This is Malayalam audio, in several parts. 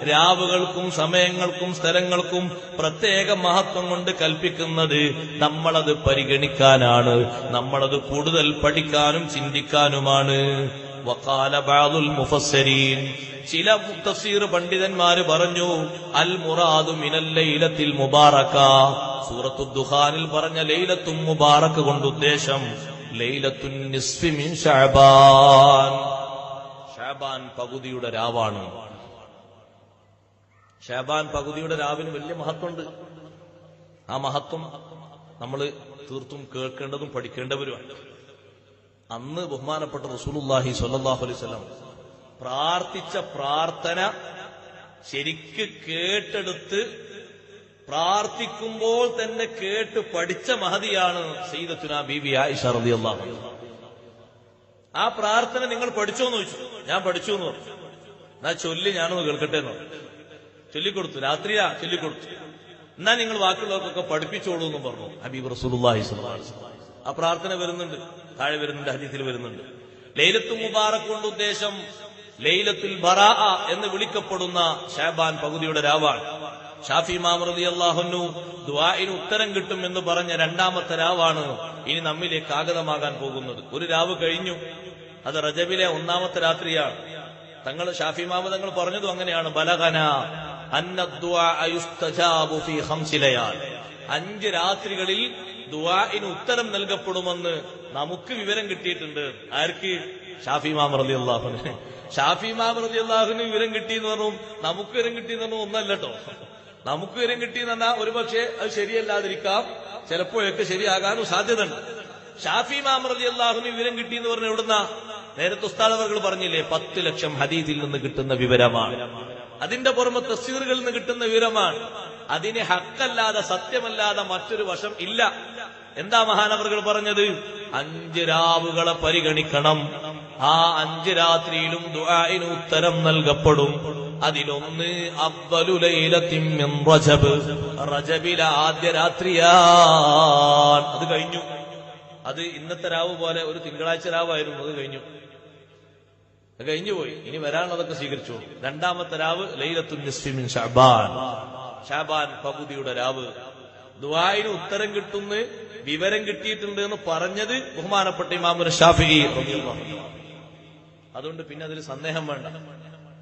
രാവുകൾക്കും സമയങ്ങൾക്കും സ്ഥലങ്ങൾക്കും പ്രത്യേക മഹത്വം കൊണ്ട് കൽപ്പിക്കുന്നത് നമ്മളത് പരിഗണിക്കാനാണ്, നമ്മളത് കൂടുതൽ പഠിക്കാനും ചിന്തിക്കാനുമാണ്. വഖാല ബഅദുൽ മുഫസ്സിരീൻ, ചില തഫ്സീർ പണ്ഡിതന്മാര് പറഞ്ഞു, അൽ മുറാദു മിനൽ ലൈലത്തിൽ മുബാറക, സൂറത്തുൽ ദുഖാനിൽ പറഞ്ഞ ലൈലത്തുൽ മുബാറക കൊണ്ട് ഉദ്ദേശം ലൈലത്തുൻ നിസ്ഫി മിൻ ശഅബാൻ, ശഅബാൻ പകുതിയുടെ രാവാണ്. ശഅബാൻ പകുതിയുടെ രാവിന് വലിയ മഹത്വമുണ്ട്. ആ മഹത്വം നമ്മൾ തീർത്തും കേൾക്കേണ്ടതും പഠിക്കേണ്ടവരുമാണ്. അന്ന് ബഹുമാനപ്പെട്ട റസൂലുള്ളാഹി സ്വല്ലല്ലാഹു അലൈഹി വസല്ലം പ്രാർത്ഥിച്ച പ്രാർത്ഥന ശരിക്ക് കേട്ടെടുത്ത് പ്രാർത്ഥിക്കുമ്പോൾ തന്നെ കേട്ട് പഠിച്ച മഹതിയാണ് സയ്യിദത്തുനാ ബീബി ആയിഷ റളിയല്ലാഹു അൻഹ. ആ പ്രാർത്ഥന നിങ്ങൾ പഠിച്ചോന്ന് ചോദിച്ചു. ഞാൻ പഠിച്ചു എന്ന് പറഞ്ഞു. എന്നാ ചൊല്ലി ഞാനൊന്ന് കേൾക്കട്ടെ എന്ന് പറഞ്ഞു. ചൊല്ലിക്കൊടുത്തു, രാത്രിയാ ചൊല്ലിക്കൊടുത്തു. എന്നാ നിങ്ങൾ ബാക്കിയുള്ളവർക്കൊക്കെ പഠിപ്പിച്ചോളൂ എന്നും പറഞ്ഞു ഹബീബ് റസൂലുള്ളാഹി സ്വല്ലല്ലാഹു അലൈഹി വസല്ലം. ആ പ്രാർത്ഥന വരുന്നുണ്ട്, താഴെ വരുന്നുണ്ട്, ഹദീസിൽ വരുന്നുണ്ട്. ലൈലത്തുൽ മുബാറക് കൊണ്ട് ഉദ്ദേശം ലൈലത്തുൽ ബറാഅ എന്ന് വിളിക്കപ്പെടുന്ന ശഅബാൻ പകുതിയുടെ രാവാണ്. ഷാഫി ഇമാം റളിയല്ലാഹു അൻഹു ദുആഇന് ഉത്തരം കിട്ടും എന്ന് പറഞ്ഞ രണ്ടാമത്തെ രാവാണ് ഇനി നമ്മിലേക്ക് ആഗതമാകാൻ പോകുന്നത്. ഒരു രാവ് കഴിഞ്ഞു, അത് റജബിലെ ഒന്നാമത്തെ രാത്രിയാണ്. ഷാഫി ഇമാം തങ്ങൾ പറഞ്ഞതും അങ്ങനെയാണ്. ബലഗന അന്ന ദുആഅ യുസ്തജാബു ഫീ ഖംസി ലയാൽ, 5 രാത്രികളിൽ ദുആഇന് ഉത്തരം നൽകപ്പെടുമെന്ന് നമുക്ക് വിവരം കിട്ടിയിട്ടുണ്ട്. ആർക്ക്? ഷാഫി ഇമാം റളിയല്ലാഹു അൻഹു. ഷാഫി ഇമാം റളിയല്ലാഹു അൻഹു വിവരം കിട്ടിയെന്ന് പറഞ്ഞു, നമുക്ക് വിവരം കിട്ടിയെന്ന് പറഞ്ഞു ഒന്നല്ല കേട്ടോ. നമുക്ക് വിവരം കിട്ടിയെന്ന് പറഞ്ഞാൽ ഒരു പക്ഷേ അത് ശരിയല്ലാതിരിക്കാം, ചിലപ്പോഴൊക്കെ ശരിയാകാനും സാധ്യതയുണ്ട്. ഷാഫി ഇമാം റളിയല്ലാഹു അൻഹു വിവരം കിട്ടിയെന്ന് പറഞ്ഞ എവിടുന്ന? നേരത്തെ ഉസ്താദ് അവർ പറഞ്ഞില്ലേ, 10 ലക്ഷം ഹദീസിൽ നിന്ന് കിട്ടുന്ന വിവരമാണ്. അതിന്റെ പുറമെ തഫ്സീറുകളിൽ നിന്ന് കിട്ടുന്ന വിവരമാണ്. അതിന് ഹക്കല്ലാതെ സത്യമല്ലാതെ മറ്റൊരു വശം ഇല്ല. എന്താ മഹാനവറുകൾ പറഞ്ഞത്? 5 രാവുകളെ പരിഗണിക്കണം. ആ 5 രാത്രിയിലും ദുആഇന് ഉത്തരം നൽകപ്പെടും. അതിലൊന്ന് അവ്വലു ലൈലത്തിൻ മിൻ റജബ്, റജബിലെ ആദ്യ രാത്രിയാണ്. അത് കഴിഞ്ഞു. അത് ഇന്നത്തെ രാവ് പോലെ ഒരു തിങ്കളാഴ്ച രാവായിരുന്നു. അത് കഴിഞ്ഞു പോയി. ഇനി വരാനുള്ളതൊക്കെ സ്വീകരിച്ചു. രണ്ടാമത്തെ രാവ് ലൈലത്തുൻ നിസ്ഫി മിൻ ശഅബാൻ, ശഅബാൻ പകുതിയുടെ രാവ്. ദുആഇന് ഉത്തരം കിട്ടുന്ന വിവരം കിട്ടിയിട്ടുണ്ട് എന്ന് പറഞ്ഞത് ബഹുമാനപ്പെട്ട ഇമാം ശാഫിഈ റളിയല്ലാഹു അൻഹു. അതുകൊണ്ട് പിന്നെ അതിൽ സന്ദേഹം വേണ്ട.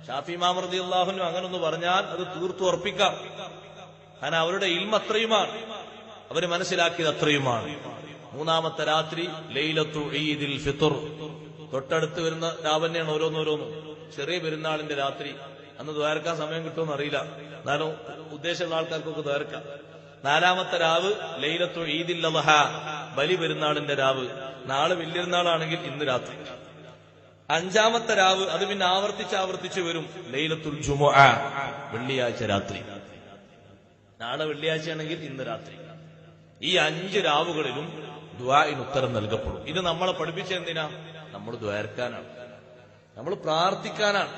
ശാഫി ഇമാം റളിയല്ലാഹു അൻഹു അങ്ങനെ ഒന്ന് പറഞ്ഞാൽ അത് തീർത്തു ഉറപ്പിക്കാം. കാരണം അവരുടെ ഇൽമ് അത്രയുമാണ്, അവര് മനസ്സിലാക്കിയത് അത്രയുമാണ്. മൂന്നാമത്തെ രാത്രി ലൈലത്തു ഈദിൽ ഫിത്ർ, തൊട്ടടുത്ത് വരുന്ന രാവന്നെയാണ് ഓരോന്നോരോന്നും. ചെറിയ പെരുന്നാളിന്റെ രാത്രി, അന്ന് ദ്വാരക്കാൻ സമയം കിട്ടുമെന്ന് അറിയില്ല, എന്നാലും ഉദ്ദേശമുള്ള ആൾക്കാർക്കൊക്കെ ദ്വാരക്കാം. 4ാമത്തെ രാവ് ലൈലത്തു ഈദിൽ അദ്ഹ, ബലി പെരുന്നാളിന്റെ രാവ്. നാളെ വലിയൊരുന്നാളാണെങ്കിൽ ഇന്ന് രാത്രി. 5ാമത്തെ രാവ് അത് പിന്നെ ആവർത്തിച്ച് വരും, ലൈലത്തുൽ ജുമുഅ, വെള്ളിയാഴ്ച രാത്രി. നാളെ വെള്ളിയാഴ്ചയാണെങ്കിൽ ഇന്ന് രാത്രി. ഈ 5 രാവുകളിലും ദുആഇന് ഉത്തരം നൽകപ്പെടും. ഇത് നമ്മളെ പഠിപ്പിച്ച എന്തിനാ? നമ്മൾ ദ്വാരക്കാനാണ്, നമ്മൾ പ്രാർത്ഥിക്കാനാണ്,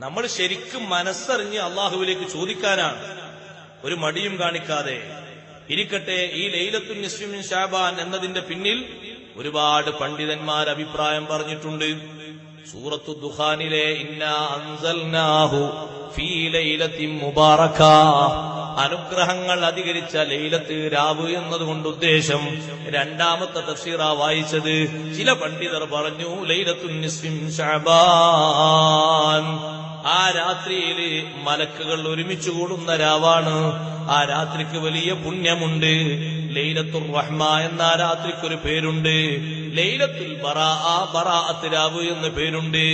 നമ്മൾ ശരിക്കും മനസ്സറിഞ്ഞ് അള്ളാഹുവിലേക്ക് ചോദിക്കാനാണ്. ഒരു മടിയും കാണിക്കാതെ ഇരിക്കട്ടെ. ഈ ലൈലത്തുൻ നിസ്ഫി മിൻ ശഅബാൻ എന്നതിന്റെ പിന്നിൽ ഒരുപാട് പണ്ഡിതന്മാർ അഭിപ്രായം പറഞ്ഞിട്ടുണ്ട്. സൂറത്തു ദുഖാനിലെ ഇന്നാ അൻസൽനാഹു ഫീ ലൈലത്തിൻ മുബാറക, അനുഗ്രഹങ്ങൾ അധികരിച്ച ലൈലത്ത്, രാവ് എന്നതുകൊണ്ട് ഉദ്ദേശം. 2ാമത്തെ തഫ്സീറാ വായിച്ചത്. ചില പണ്ഡിതർ പറഞ്ഞു ലൈലത്തുൻ നിസ്ഫി മിൻ ശഅബാൻ, ആ രാത്രിയിൽ മലക്കുകൾ ഒരുമിച്ച് കൂടുന്ന രാവാണ്. ആ രാത്രിക്ക് വലിയ പുണ്യമുണ്ട്. ലൈലത്തുർ റഹ്മ എന്ന രാത്രിക്കൊരു പേരുണ്ട്. ലൈലത്തുൽ ബറാഅ, ബറാഅത്ത് രാവ് എന്ന് പേരുണ്ട്.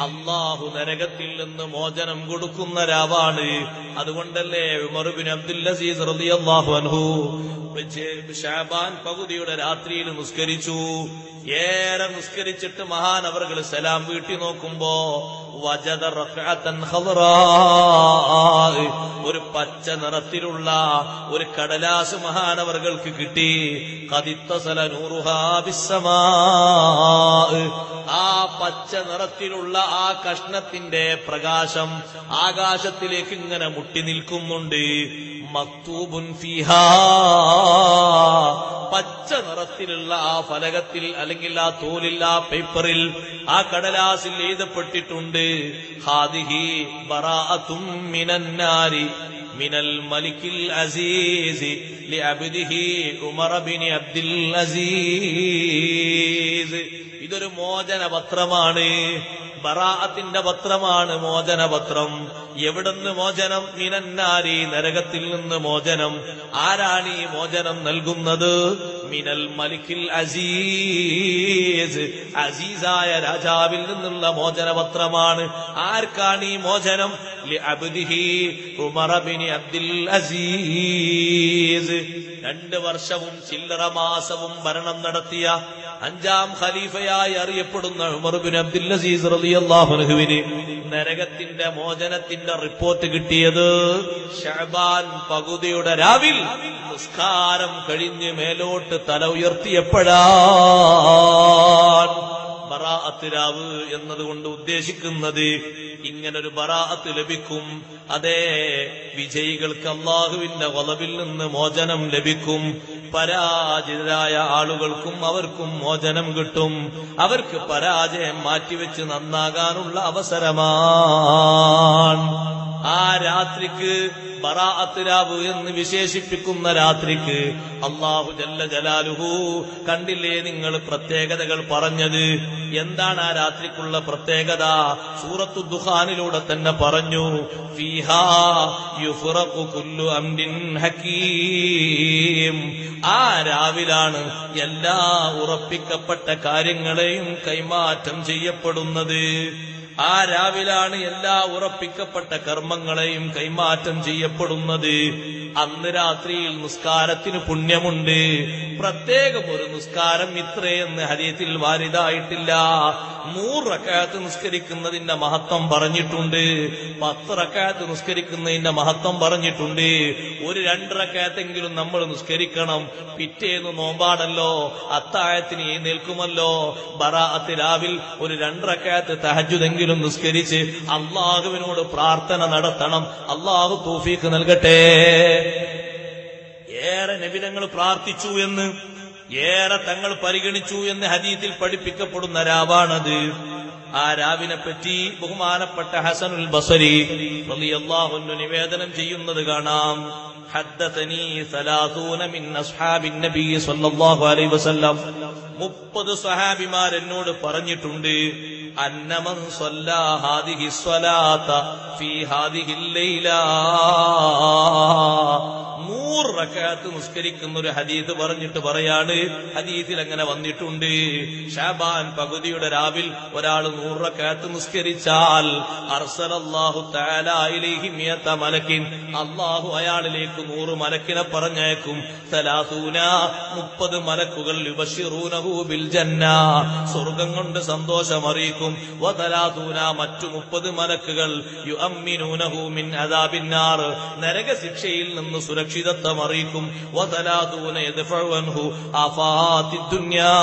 അള്ളാഹു നരകത്തിൽ നിന്ന് മോചനം കൊടുക്കുന്ന രാവാണ്. അതുകൊണ്ടല്ലേ ഉമർ ബിൻ അബ്ദുൽ അസീസ് റളിയല്ലാഹു അൻഹു ശഅബാൻ പകുതിയുടെ രാത്രിയിൽ നിസ്കരിച്ചു. ഏറെ നിസ്കരിച്ചിട്ട് മഹാനവറുകൾ സലാം വീട്ടി നോക്കുമ്പോ വജദ റക്അതൻ ഖദറാ, ഒരു പച്ച നിറത്തിലുള്ള ഒരു കടലാസ് മഹാനവറുകൾക്ക് കിട്ടി. ഖദിത്തസല നൂറുഹാ ബിസ്സമാ, ആ പച്ച നിറത്തിലുള്ള ആ കഷ്ണത്തിന്റെ പ്രകാശം ആകാശത്തിലേക്ക് ഇങ്ങനെ മുട്ടി നിൽക്കുന്നുണ്ട്. മക്തൂബുൻ ഫീഹാ, പച്ച നിറത്തിലുള്ള ആ ഫലകത്തിൽ അല്ലെങ്കിൽ ആ തോലിൽ ആ പേപ്പറിൽ ആ കടലാസിൽ എഴുതപ്പെട്ടിട്ടുണ്ട് ഹാദിഹി ബറാഅത്തും മിനന്നാരി മിനൽ മലിക്കിൽ അസീസ് ലിഅബ്ദിഹി ഉമർ ബിൻ അബ്ദുൽ അസീസ്. ഇതൊരു മോചന പത്രമാണ്, ബറാഅത്തിന്റെ പത്രമാണ്, മോചന പത്രം. എവിടുന്ന് മോചനം? മിനന്നാരി, നരകത്തിൽ നിന്ന് മോചനം. ആരാണ് ഈ മോചനം നൽകുന്നത്? മിനൽ മലിക്കിൽ അസീസ്, അസീസായ രാജാവിൽ നിന്നുള്ള മോചന പത്രമാണ്. ആർക്കാണ് ഈ മോചനം? ലിഅബ്ദിഹി ഉമർ ബിൻ അബ്ദുൽ അസീസ്. 2 വർഷവും ചില്ലറ മാസവും ഭരണം നടത്തിയ 5ാം ഖലീഫയായി അറിയപ്പെടുന്ന ഉമർ ബിൻ അബ്ദുൽ അസീസ് റളിയല്ലാഹു അൻഹുവിന് നരകത്തിന്റെ മോചനത്തിന്റെ റിപ്പോർട്ട് കിട്ടിയത് ശഅബാൻ പകുതിയുടെ രാവിൽ നിസ്കാരം കഴിഞ്ഞ് മേലോട്ട് തല ഉയർത്തിയപ്പോഴാണ്. ബറാഅത്ത് രാവ് എന്നതുകൊണ്ട് ഉദ്ദേശിക്കുന്നത് ഇങ്ങനൊരു ബറാഅത്ത് ലഭിക്കും. അതേ, വിജയികൾക്ക് അല്ലാഹുവിന്റെ ഗളബിൽ നിന്ന് മോചനം ലഭിക്കും. പരാജിതരായ ആളുകൾക്കും അവർക്കും മോചനം കിട്ടും. അവർക്ക് പരാജയം മാറ്റിവെച്ച് നന്നാകാനുള്ള അവസരമാണ്. ആ രാത്രിക്ക് ബറാഅത്ത് രാവ് എന്ന് വിശേഷിപ്പിക്കുന്ന രാത്രിക്ക് അല്ലാഹു ജല്ല ജലാലുഹു കണ്ടില്ലേ നിങ്ങൾ പ്രത്യേകതകൾ പറഞ്ഞത്? എന്താണ് ആ രാത്രിക്കുള്ള പ്രത്യേകത? സൂറത്തു ദുഖാനിലൂടെ തന്നെ പറഞ്ഞു, ഫീഹാ യുഫ്റഖു കുല്ലു അംരിൻ ഹകീം. ആ രാവിലാണ് എല്ലാ ഉറപ്പിക്കപ്പെട്ട കാര്യങ്ങളെയും കൈമാറ്റം ചെയ്യപ്പെടുന്നത്. ആ രാവിലാണ് എല്ലാ ഉറപ്പിക്കപ്പെട്ട കർമ്മങ്ങളെയും കൈമാറ്റം ചെയ്യപ്പെടുന്നത്. അന്ന് രാത്രിയിൽ നിസ്കാരത്തിന് പുണ്യമുണ്ട്. പ്രത്യേകം ഒരു നിസ്കാരം ഇത്രയെന്ന് ഹദീസിൽ വാരിദായിട്ടില്ല. 100 റക്അത്ത് നിസ്കരിക്കുന്നതിന്റെ മഹത്വം പറഞ്ഞിട്ടുണ്ട്. 10 റക്അത്ത് നിസ്കരിക്കുന്നതിന്റെ മഹത്വം പറഞ്ഞിട്ടുണ്ട്. ഒരു 2 റക്അത്തെങ്കിലും നമ്മൾ നിസ്കരിക്കണം. പിറ്റേന്ന് നോമ്പാണല്ലോ, അത്താഴത്തിന് എഴുന്നേൽക്കുമല്ലോ. ബറാഅത്ത് രാവിൽ ഒരു 2 റക്അത്ത് തഹജ്ജുദെങ്കിലും നിസ്കരിച്ച് അല്ലാഹുവിനോട് പ്രാർത്ഥന നടത്തണം. അല്ലാഹു തൗഫീഖ് നൽകട്ടെ. ഏറെ നബിതങ്ങൾ പ്രാർത്ഥിച്ചു എന്ന്, ഏറെ തങ്ങൾ പരിഗണിച്ചു എന്ന് ഹദീസിൽ പഠിപ്പിക്കപ്പെടുന്ന രാവാണത്. ആ രാവിനെ പറ്റി ബഹുമാനപ്പെട്ട ഹസനുൽ ബസരി റളിയല്ലാഹു അൻഹു നിവേദനം ചെയ്യുന്നത് കാണാം. ഹദ്ദസനി 30 മിൻ അസ്ഹാബിൻ നബി സ്വല്ലല്ലാഹു അലൈഹി വസല്ലം, 30 സ്വഹാബിമാർ എന്നോട് പറഞ്ഞിട്ടുണ്ട്, അന്നമൻ സ്വല്ലാ ഹാദിഹി സ്വലാത്ത ഫീ ഹാദിഹിൽ ലൈല, 100 റക്അത്ത് നിസ്കരിക്കുന്ന ഒരു ഹദീസ് പറഞ്ഞിട്ട് പറയാണ്, ഹദീസിൽ അങ്ങനെ വന്നിട്ടുണ്ട്, ശഅബാൻ പകുതിയുടെ രാവിൽ ഒരാൾ 100 റക്അത്ത് നിസ്കരിച്ചാൽ അർസലല്ലാഹു തആല ഇലൈഹി മിയത മലക്കിൻ, അല്ലാഹു അയാളിലേക്ക് 100 മലക്കിനെ പറഞ്ഞേക്കും. 30 മലക്കുകൾ യുബശിറൂനഹു ബിൽ ജന്ന, സ്വർഗ്ഗം കൊണ്ട് സന്തോഷം അറിയിക്കും. വതലാസൂന, മറ്റു 30 മലക്കുകൾ യുഅമ്മിനൂനഹു മിൻ അദാബിന്നാർ, നരക ശിക്ഷയിൽ നിന്ന് സുരക്ഷിതത്വം അറിയിക്കും. വതലാസൂന യദ്ഫഉ അൻഹു ആഫാത്തിദ് ദുനിയാ,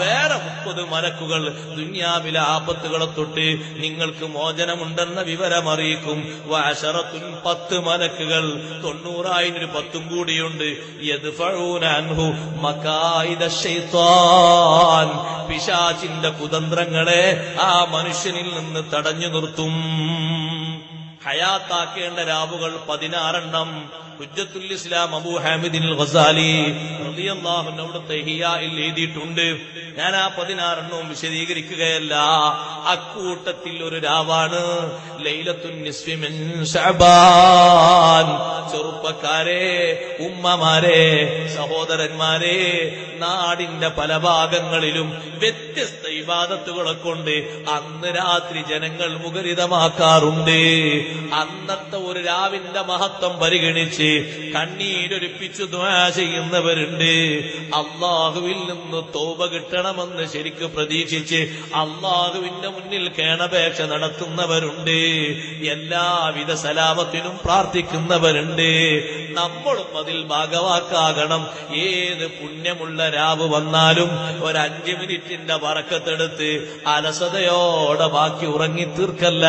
വേറെ 30 മലക്കുകൾ ദുനിയാവിലെ ആപത്തുകളെ തൊട്ട് നിങ്ങൾക്ക് മോചനമുണ്ടെന്ന വിവരം അറിയിക്കും. വഅശറത്തുൻ, 10 മലക്കുകൾ, 90 10 കൂടിയുണ്ട്, യദ്ഫഊന അൻഹു മകായിദ ശൈത്താൻ, പിശാചിന്റെ കുതന്ത്രങ്ങളെ ആ മനുഷ്യനിൽ നിന്ന് തടഞ്ഞു നിർത്തും. ഹയാത്താക്കേണ്ട രാവുകൾ 16 ഹുജ്ജത്തുൽ ഇസ്ലാം അബൂ ഹാമിദിൻ അൽ ഗസാലി റളിയല്ലാഹു അൻഹു അവിടുത്തെ ഇഹ്യായിൽ എഴുതിയിട്ടുണ്ട്. ഞാൻ ആ 16 വിശദീകരിക്കുകയല്ല. അക്കൂട്ടത്തിൽ ഒരു രാവാണ് ലൈലത്തുൻ നിസ്ഫി മിൻ ശഅബാൻ. ചെറുപ്പക്കാരെ, ഉമ്മമാരെ, സഹോദരന്മാരെ, നാടിന്റെ പല ഭാഗങ്ങളിലും വ്യത്യസ്ത ഇബാദത്തുകളെ കൊണ്ട് അന്ന് രാത്രി ജനങ്ങൾ മുഖരിതമാക്കാറുണ്ട്. അന്നത്തെ ഒരു രാവിന്റെ മഹത്വം പരിഗണിച്ച് കണ്ണീരൊലിപ്പിച്ചു ദുആ ചെയ്യുന്നവരുണ്ട്. അള്ളാഹുവിൽ നിന്ന് തൗബ കിട്ടണമെന്ന് ശരിക്ക് പ്രതീക്ഷിച്ച് അള്ളാഹുവിന്റെ മുന്നിൽ കേണപേക്ഷ നടത്തുന്നവരുണ്ട്. എല്ലാവിധ സലാമത്തിനും പ്രാർത്ഥിക്കുന്നവരുണ്ട്. നമ്മളും അതിൽ ഭാഗവാക്കാകണം. ഏത് പുണ്യമുള്ള രാവ് വന്നാലും ഒരു 5 മിനിറ്റിന്റെ ബറക്കത്തെടുത്ത് അലസതയോടെ ബാക്കി ഉറങ്ങി തീർക്കല്ല.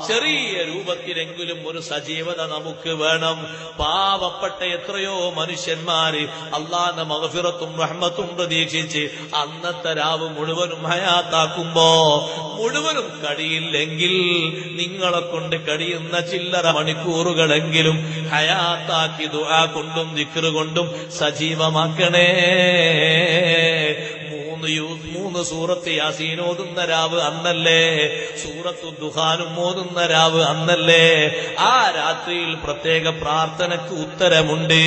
ചെറിയ രൂപത്തിൽ രൂപത്തിലെങ്കിലും ഒരു സജീവത നമുക്ക് വേണം. പാവപ്പെട്ട എത്രയോ മനുഷ്യന്മാര് അള്ളാന്റെ മഗ്ഫിറത്തും റഹ്മത്തും പ്രതീക്ഷിച്ച് അന്നത്തെ രാവ് മുഴുവനും ഹയാത്താക്കുമ്പോ മുഴുവനും കഴിയില്ലെങ്കിൽ നിങ്ങളെ കൊണ്ട് കഴിയുന്ന ചില്ലറ മണിക്കൂറുകളെങ്കിലും ഹയാത്താക്കി ദുആ കൊണ്ടും ദിക്റ് കൊണ്ടും സജീവമാക്കണേ. 3 സൂറത്ത് യാസീൻ ഓതുന്ന രാവ് അന്നല്ലേ, സൂറത്തു ദുഹാനും ഓതുന്ന രാവ് അന്നല്ലേ. ആ രാത്രിയിൽ പ്രത്യേക പ്രാർത്ഥനയ്ക്ക് ഉത്തരമുണ്ട്.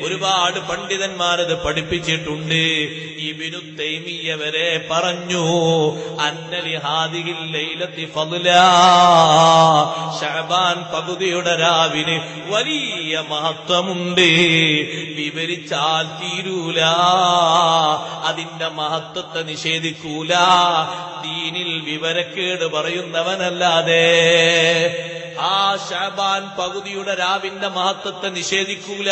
ഒരുപാട് പണ്ഡിതന്മാരത് പഠിപ്പിച്ചിട്ടുണ്ട്. ഇബ്നു തൈമിയ്യ വരെ പറഞ്ഞു, അന്നലി ഹാദിഹിൽ ലൈലത്തി ഫദ്ലാ, ശഅബാൻ പകുതിയുടെ രാവിന് വലിയ മഹത്വമുണ്ട്, വിവരിച്ചാൽ തീരൂല. അതിന്റെ മഹത്വത്തെ നിഷേധിക്കൂല ദീനിൽ വിവരക്കേട് പറയുന്നവനല്ലാതെ. ആ ശഅബാൻ പകുതിയുടെ രാവിന്റെ മഹത്വത്തെ നിഷേധിക്കൂല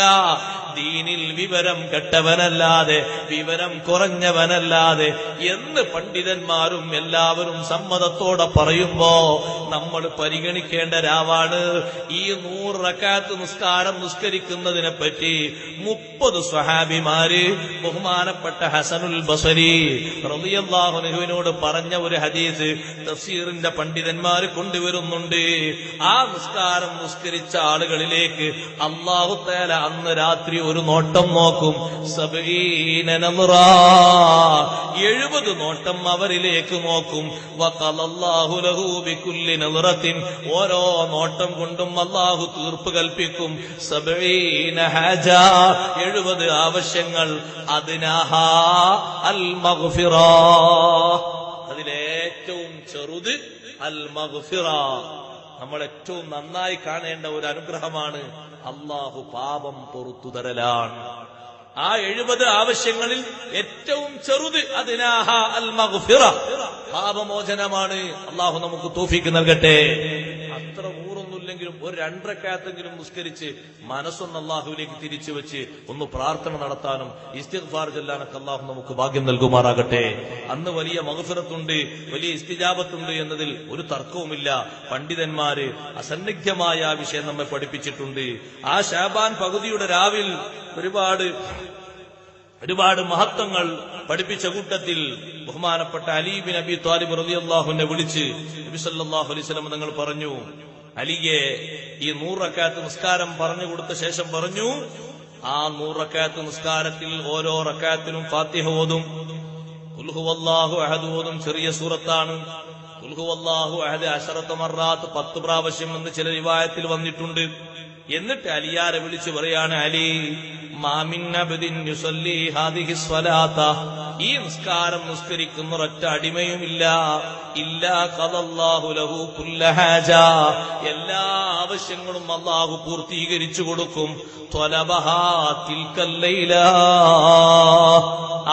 ദീനിൽ വിവരം കെട്ടവനല്ലാതെ, വിവരം കുറഞ്ഞവനല്ലാതെ എന്ന് പണ്ഡിതന്മാരും എല്ലാവരും സമ്മതത്തോടെ പറയുമ്പോ നമ്മൾ പരിഗണിക്കേണ്ട രാവാണ് ഈ 100 റക്അത്ത് നിസ്കാരം നിസ്കരിക്കുന്നതിനെ പറ്റി 30 സ്വഹാബിമാര് ബഹുമാനപ്പെട്ട ഹസനുൽ ബസരി റളിയല്ലാഹു അൻഹുവിനോട് പറഞ്ഞ ഒരു ഹദീസ് തഫ്സീറിന്റെ പണ്ഡിതന്മാര് കൊണ്ടുവരുന്നുണ്ട്. ആ നിസ്കാരം നിസ്കരിച്ച ആളുകളിലേക്ക് അല്ലാഹു തആല അന്ന് രാത്രി ഒരു നോട്ടം നോക്കും. 70 നോട്ടം അവരിലേക്ക് നോക്കും. വഖലല്ലാഹു ലഹു ബികുല്ലി നളറത്തിൻ, ഓരോ നോട്ടം കൊണ്ടും അല്ലാഹു തീർപ്പ് കൽപ്പിക്കും. 70 ഹാജ, 70 ആവശ്യങ്ങൾ. അദ്നാഹാ അൽ മഗ്ഫിറ, അതിലേറ്റവും ചെറുത് അൽ മഗ്ഫിറ. നമ്മൾ ഏറ്റവും നന്നായി കാണേണ്ട ഒരു അനുഗ്രഹമാണ് അല്ലാഹു പാപം പൊറുത്തു തരലാണ്. ആ 70 ആവശ്യങ്ങളിൽ ഏറ്റവും ചെറുത് അദ്നാഹ അൽ മഗ്ഫിറ, പാപമോചനമാണ്. അല്ലാഹു നമുക്ക് തൗഫീഖ് നൽകട്ടെ. അത്ര ഊറൊന്നുമില്ലെങ്കിലും ഒരു 2 റക്അത്തെങ്കിലും നിസ്കരിച്ച് മനസ്സൊന്ന് അല്ലാഹുവിലേക്ക് തിരിച്ചു വെച്ച് ഒന്ന് പ്രാർത്ഥന നടത്താനും ഇസ്തിഗ്ഫാർ ചൊല്ലാനൊക്കെ അല്ലാഹു നമുക്ക് ഭാഗ്യം നൽകുമാറാകട്ടെ. അന്ന് വലിയ മഗ്ഫിറത്തുണ്ട്, വലിയ ഇസ്തിജാബത്തുണ്ട് എന്നതിൽ ഒരു തർക്കവുമില്ല. പണ്ഡിതന്മാര് അസന്നിഗ്ധമായ ആ വിഷയം നമ്മെ പഠിപ്പിച്ചിട്ടുണ്ട്. ആ ശഅബാൻ പകുതിയുടെ രാവിൽ ഒരുപാട് മഹത്വങ്ങൾ പഠിപ്പിച്ച കൂട്ടത്തിൽ ബഹുമാനപ്പെട്ട അലി ബിൻ അബി ത്വാലിബ് റളിയല്ലാഹുവിനെ വിളിച്ച് നബി സല്ലല്ലാഹു അലൈഹി വസല്ലം തങ്ങൾ പറഞ്ഞു, അലിയെ ഈ 100 റക്അത്ത് നിസ്കാരം പറഞ്ഞു കൊടുത്ത ശേഷം പറഞ്ഞു, ആ 100 റക്അത്ത് നിസ്കാരത്തിൽ ഓരോ റക്അത്തിലും ഫാത്തിഹ ഓതും, ഖുൽ ഹുവല്ലാഹു അഹദ് ഓതും. ചെറിയ സൂറത്താണ്. ഖുൽ ഹുവല്ലാഹു അഹദ് 10 മർറാത്ത്, 10 പ്രാവശ്യം എന്ന് ചില റിവായത്തിൽ വന്നിട്ടുണ്ട്. എന്നിട്ട് അലിയാരെ വിളിച്ചു പറയാണ്, അലി മാമിൻ അബ്ദിൻ യുസല്ലി ഹാദിഹി സ്വലാത്ത, ഈ നിസ്കാരം നിസ്കരിക്കുന്ന ഒരൊറ്റ അടിമയുമില്ല, ഇല്ലാ ഖദല്ലാഹു ലഹു കുല്ല ഹാജ, എല്ലാ ആവശ്യങ്ങളും അല്ലാഹു പൂർത്തീകരിച്ചു കൊടുക്കും. ത്വലബഹാ തിൽക്കൽ ലൈല,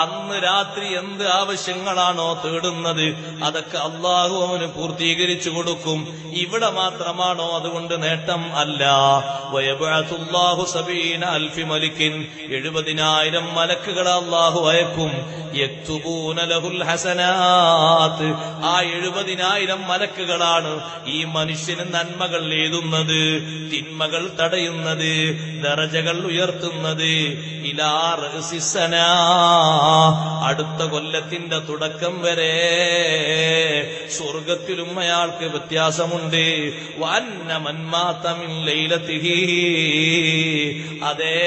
അന്ന് രാത്രി എന്ത് ആവശ്യങ്ങളാണോ തേടുന്നത് അതൊക്കെ അല്ലാഹു അവന് പൂർത്തീകരിച്ചു കൊടുക്കും. ഇവിടെ മാത്രമാണോ അതുകൊണ്ട് നേട്ടം? അല്ല. വയബഅതുല്ലാഹു 70,000 മലിക്കിൻ, 70,000 മലക്കുകളെ അല്ലാഹു അയക്കും. യക്തുബൂന ലഹുൽ ഹസനാത്ത്, ആ 70,000 മലക്കുകളാണ് ഈ മനുഷ്യന് നന്മകൾ എഴുതുന്നത്, തിന്മകൾ തടയുന്നത്, ദറജകൾ ഉയർത്തുന്നത്. ഇലാ റഅസിസ്സനാ, അടുത്ത കൊല്ലത്തിന്റെ തുടക്കം വരെ. സ്വർഗത്തിലും അയാൾക്ക് വ്യത്യാസമുണ്ട്. വഅന്ന മൻ മാത മിൻ ലൈലതിഹി, അതെ,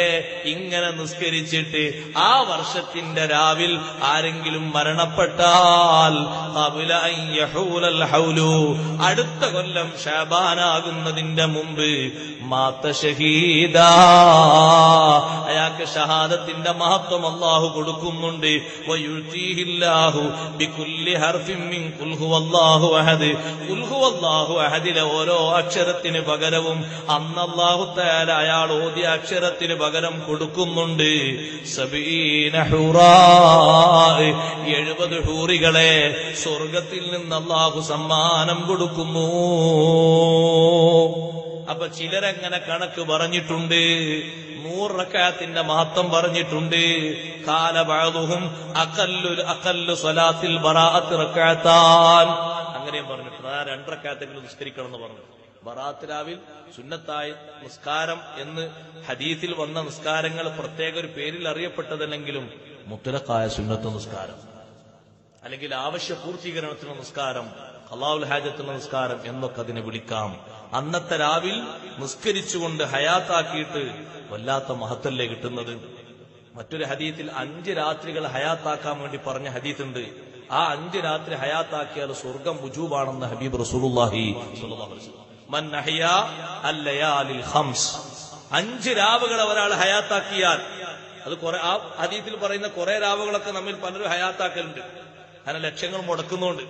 ഇങ്ങനെ നിസ്കരിച്ചിട്ട് ആ വർഷത്തിന്റെ രാവിൽ ആരെങ്കിലും മരണപ്പെട്ടാൽ ഖബല അൻ യഹൂലൽ ഹൗലു, അടുത്ത കൊല്ലം ശഅബാനാകുന്നതിന്റെ മുമ്പ് മാത ഷഹീദാ, അയാൾക്ക് ഷഹാദത്തിന്റെ മഹത്വം അല്ലാഹു കൊടുക്കുന്നുണ്ട്. വയുതീഹില്ലാഹു ബികുല്ലി ഹർഫിൻ മിൻ ഖുൽ ഹുവല്ലാഹു അഹദ്, ഖുൽ ഹുവല്ലാഹു അഹദിലെ ഓരോ അക്ഷരത്തിന് പകരവും അന്ന് അല്ലാഹു തആല അയാൾ ഓതിയ അക്ഷരത്തിന് പകരം കൊടുക്കുന്നുണ്ട്. 70 ഹൂറാ, 70 ഹൂറികളെ സ്വർഗത്തിൽ നിന്ന് അല്ലാഹു സമ്മാനം കൊടുക്കുന്നു. അപ്പൊ ചിലരങ്ങനെ കണക്ക് പറഞ്ഞിട്ടുണ്ട്, 100 റക്അത്തിന്റെ മഹത്വം പറഞ്ഞിട്ടുണ്ട്. ഖാല ബഅദുഹും അഖല്ലു സ്വലാത്തിൽ ബറാഅത്ത് റക്അത്താൻ, അങ്ങനെയും പറഞ്ഞിട്ടുണ്ട്. 2 റക്അത്തെങ്കിലും നിസ്കരിക്കണം എന്ന് പറഞ്ഞു. ബറാത്ത് രാവിൽ സുന്നത്തായ നിസ്കാരം എന്ന് ഹദീസിൽ വന്ന നിസ്കാരങ്ങൾ പ്രത്യേക ഒരു പേരിൽ അറിയപ്പെട്ടതല്ലെങ്കിലും മുത്തലഖായ സുന്നത്ത് നിസ്കാരം അല്ലെങ്കിൽ ആവശ്യ പൂർത്തീകരണത്തിന് നിസ്കാരം, ഖളാഉൽ ഹാജത്തിന് നിസ്കാരം എന്നൊക്കെ അതിനെ വിളിക്കാം. അന്നത്തെ രാവിൽ നിസ്കരിച്ചുകൊണ്ട് ഹയാത്താക്കിയിട്ട് വല്ലാത്ത മഹത്തല്ലേ കിട്ടുന്നത്. മറ്റൊരു ഹദീത്തിൽ 5 രാത്രികൾ ഹയാത്താക്കാൻ വേണ്ടി പറഞ്ഞ ഹദീത്തുണ്ട്. ആ 5 രാത്രി ഹയാത്താക്കിയാൽ സ്വർഗം വുജൂബാണെന്ന് ഹബീബ് റസൂലുള്ളാഹി സ്വല്ലല്ലാഹു അലൈഹി വസല്ലം. മൻ അഹ്യാ അൽ-ലയാലിൽ ഖംസ്, 5 രാവുകൾ ഒരാൾ ഹയാത്താക്കിയാൽ, അത് കുറെ ആ ഹദീത്തിൽ പറയുന്ന കുറെ രാവുകളൊക്കെ നമ്മിൽ പലരും ഹയാത്താക്കലുണ്ട്. അങ്ങനെ ലക്ഷങ്ങൾ മുടക്കുന്നുണ്ട്.